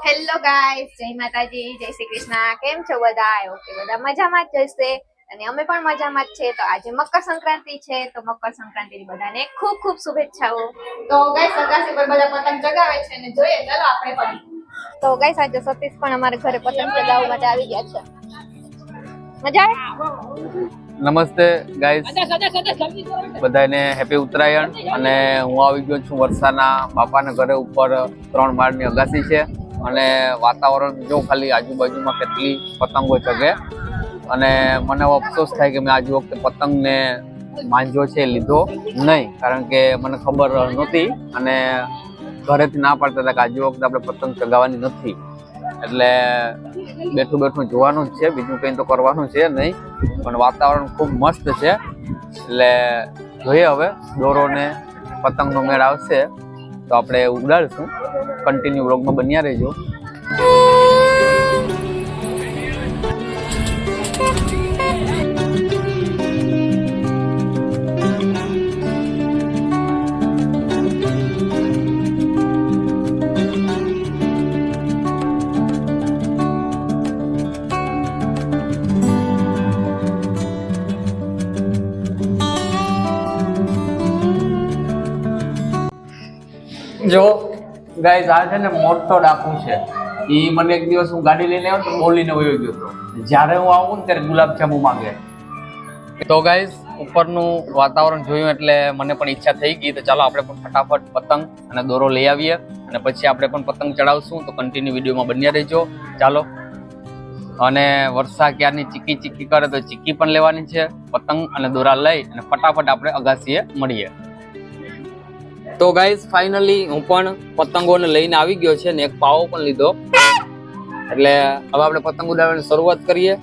Hello guys, જય માતાજી, જય શ્રી કૃષ્ણ. કેમ છો બધા? ઓકે, બધા મજામાં જ જશે અને અમે પણ મજામાં જ છે. તો આજે મકર સંક્રાંતિ છે, તો મકર સંક્રાંતિની બધાને ખૂબ ખૂબ શુભેચ્છાઓ. તો ગાઈસ, અગાસી પર બધા પતંગ ચગાવે છે અને જોઈએ, ચાલો આપણે પણ. તો ગાઈસ, આજે સતીશ પણ અમારા ઘરે પતંગ ચગાવવા માટે આવી ગયા છે. મજા આવે? નમસ્તે ગાઈસ, બધાને હેપી ઉત્તરાયણ. અને હું આવી ગયો છું વરસાદના બાપાના ઘરે. ઉપર 3 માળની અગાસી છે અને વાતાવરણ જો ખાલી આજુબાજુમાં કેટલી પતંગો ચગે. અને મને અફસોસ થાય કે મેં આજ વખતે પતંગને માંજો છે લીધો નહીં, કારણ કે મને ખબર નહોતી અને ઘરેથી ના પાડતા હતા કે આજ વખતે આપણે પતંગ ચગાવવાની નથી. એટલે બેઠું બેઠું જોવાનું જ છે, બીજું કંઈ તો કરવાનું છે નહીં. પણ વાતાવરણ ખૂબ મસ્ત છે, એટલે જોઈએ હવે દોરો ને પતંગનો મેળ આવશે તો આપણે ઉડાડશું. કન્ટિન્યુ વ્લોગમાં બન્યા રહેજો. જો ગાઈસ, આ છે ને મોટો ડાકુ છે. એ મને એક દિવસ હું ગાડી લઈને આવ્યો તો બોલીને વયો ગયો હતો. જ્યારે હું આવું ને ત્યારે ગુલાબજાંબુ માંગે. તો ગાઈસ, ઉપરનું વાતાવરણ જોયું એટલે મને પણ ઈચ્છા થઈ ગઈ. તો ચાલો આપણે પણ ફટાફટ પતંગ અને દોરો લઈ આવીએ અને પછી આપણે પણ પતંગ ચડાવશું. તો કન્ટિન્યુ વિડીયોમાં બન્યા રહેજો. ચાલો. અને વર્ષા ક્યારની ચીકી ચીકી કરે તો ચીકી પણ લેવાની છે. પતંગ અને દોરા લઈ અને ફટાફટ આપણે અગાસીએ મળીએ. તો ગાઈસ, ફાઇનલી હું પણ પતંગોને લઈને આવી ગયો છે ને એક પાવો પણ લીધો. એટલે હવે આપણે પતંગ ઉડાડવાની શરૂઆત કરીએ.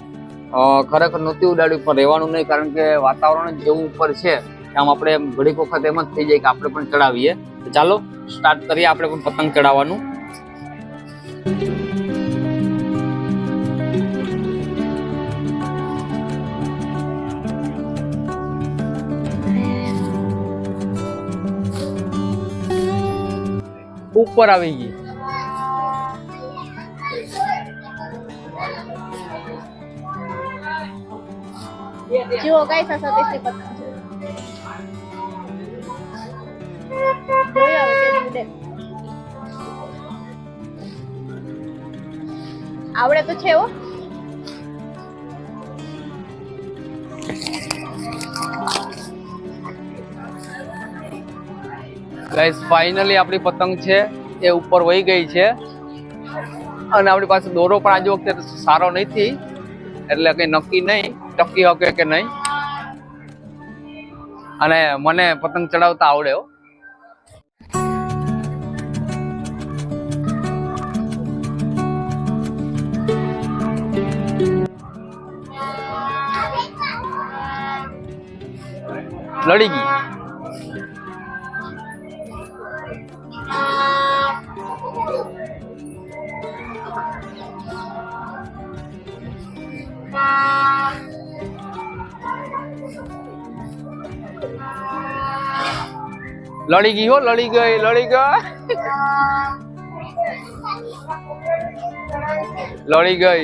ખરેખર નહોતી ઉડાડવી, પણ રહેવાનું નહીં, કારણ કે વાતાવરણ જેવું ઉપર છે આમ આપણે ઘડીક વખત એમ જ થઈ જાય કે આપણે પણ ચડાવીએ. તો ચાલો સ્ટાર્ટ કરીએ આપણે પણ પતંગ ચડાવવાનું. ઉપર આવી ગઈ. જુઓ ગાઈસ, આ સતીશની પતંગ છે. જોઈએ હવે કેવી ઉડે. આવડે તો છે હો. ગાઈસ, ફાઇનલી આપણી પતંગ છે એ ઉપર વહી ગઈ છે અને આપણી પાસે દોરો પણ આજે વખતે સારો નથી, એટલે કઈ નક્કી નહીં ટકી શકે કે નહીં. અને મને પતંગ ચડાવતા આવડે હો. લડી ગઈ. લડી ગઈ હો, લડી ગઈ, લડી ગઈ, લડી ગઈ,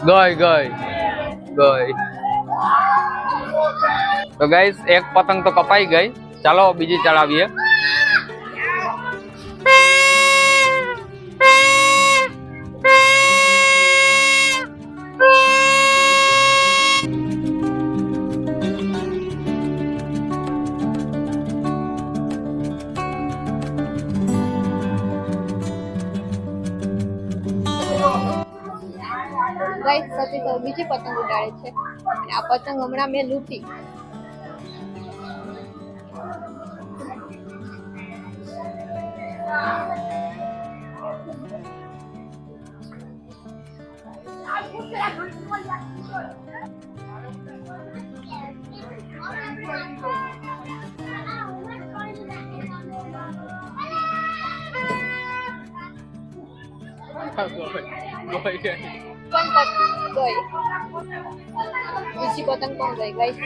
ગઈ ગઈ ગઈ. તો ગાઈસ, એક પતંગ તો કપાઈ ગઈ. ચાલો બીજી ચડાવીએ. ગાઈસ, સતીશ તો બીજી પતંગ ઉડાડે છે અને આ પતંગ હમણાં મેં લૂંટી. બીજી પતંગ પણ ગઈ ગાઈસ.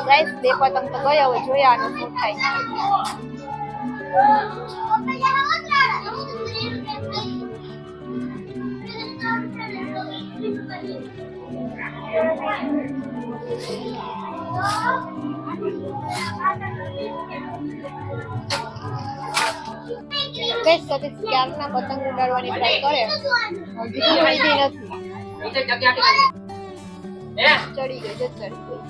ગાઈસ 2 પતંગ તો ગયા, હવે જોઈએ આનું શું થાય. ગાઈસ સતીશ ક્યારના પતંગ ઉડાડવાની ટ્રાય કરે, હજી ઉડાડી નથી. ચડી ગઈ છે, ચડી ગઈ.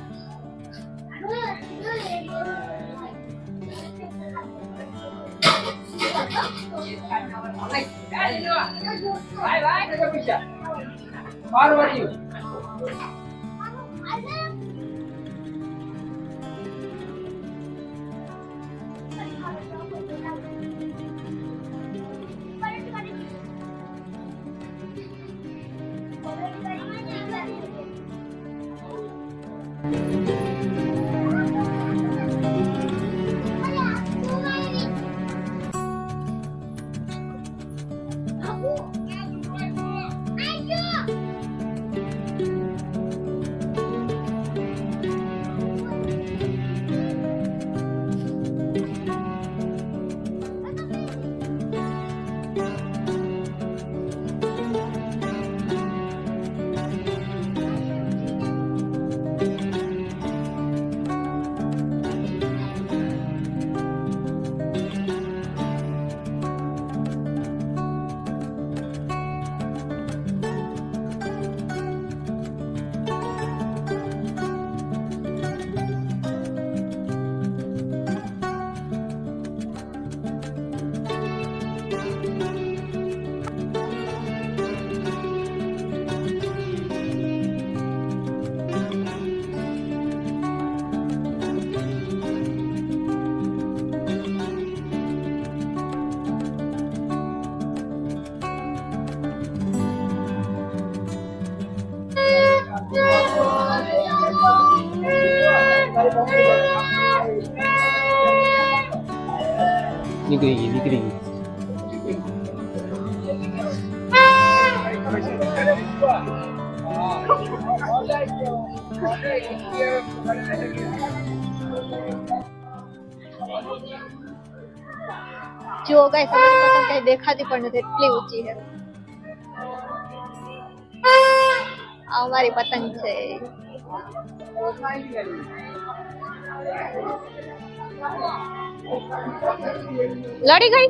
નીકળી ગઈ. જો ગાઈસ અમારી પતંગ કઈ દેખાતી પણ નથી, એટલી ઊંચી છે. આ અમારી પતંગ છે. લડી ગઈ.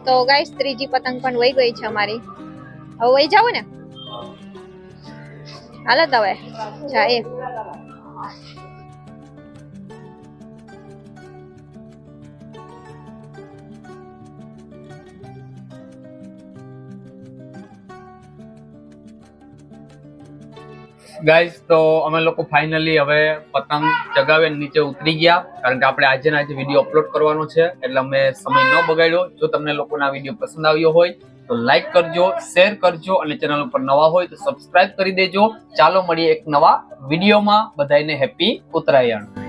તો ગાઈસ ત્રીજી પતંગ પણ વહી ગઈ છે અમારી. હવે વહી જાવ ને, હાલો તો હવે જાય. ગાઈસ તો અમે લોકો ફાઇનલી હવે પતંગ ચગાવે નીચે ઉતરી ગયા, કારણ કે આપણે આજે વિડીયો અપલોડ કરવાનો છે, એટલે અમે સમય ન બગાડ્યો. જો તમને લોકોને આ વિડીયો પસંદ આવ્યો હોય તો લાઈક કરજો, શેર કરજો અને ચેનલ ઉપર નવા હોય તો સબસ્ક્રાઇબ કરી દેજો. ચાલો મળીએ એક નવા વિડીયોમાં. બધાને હેપી ઉત્તરાયણ.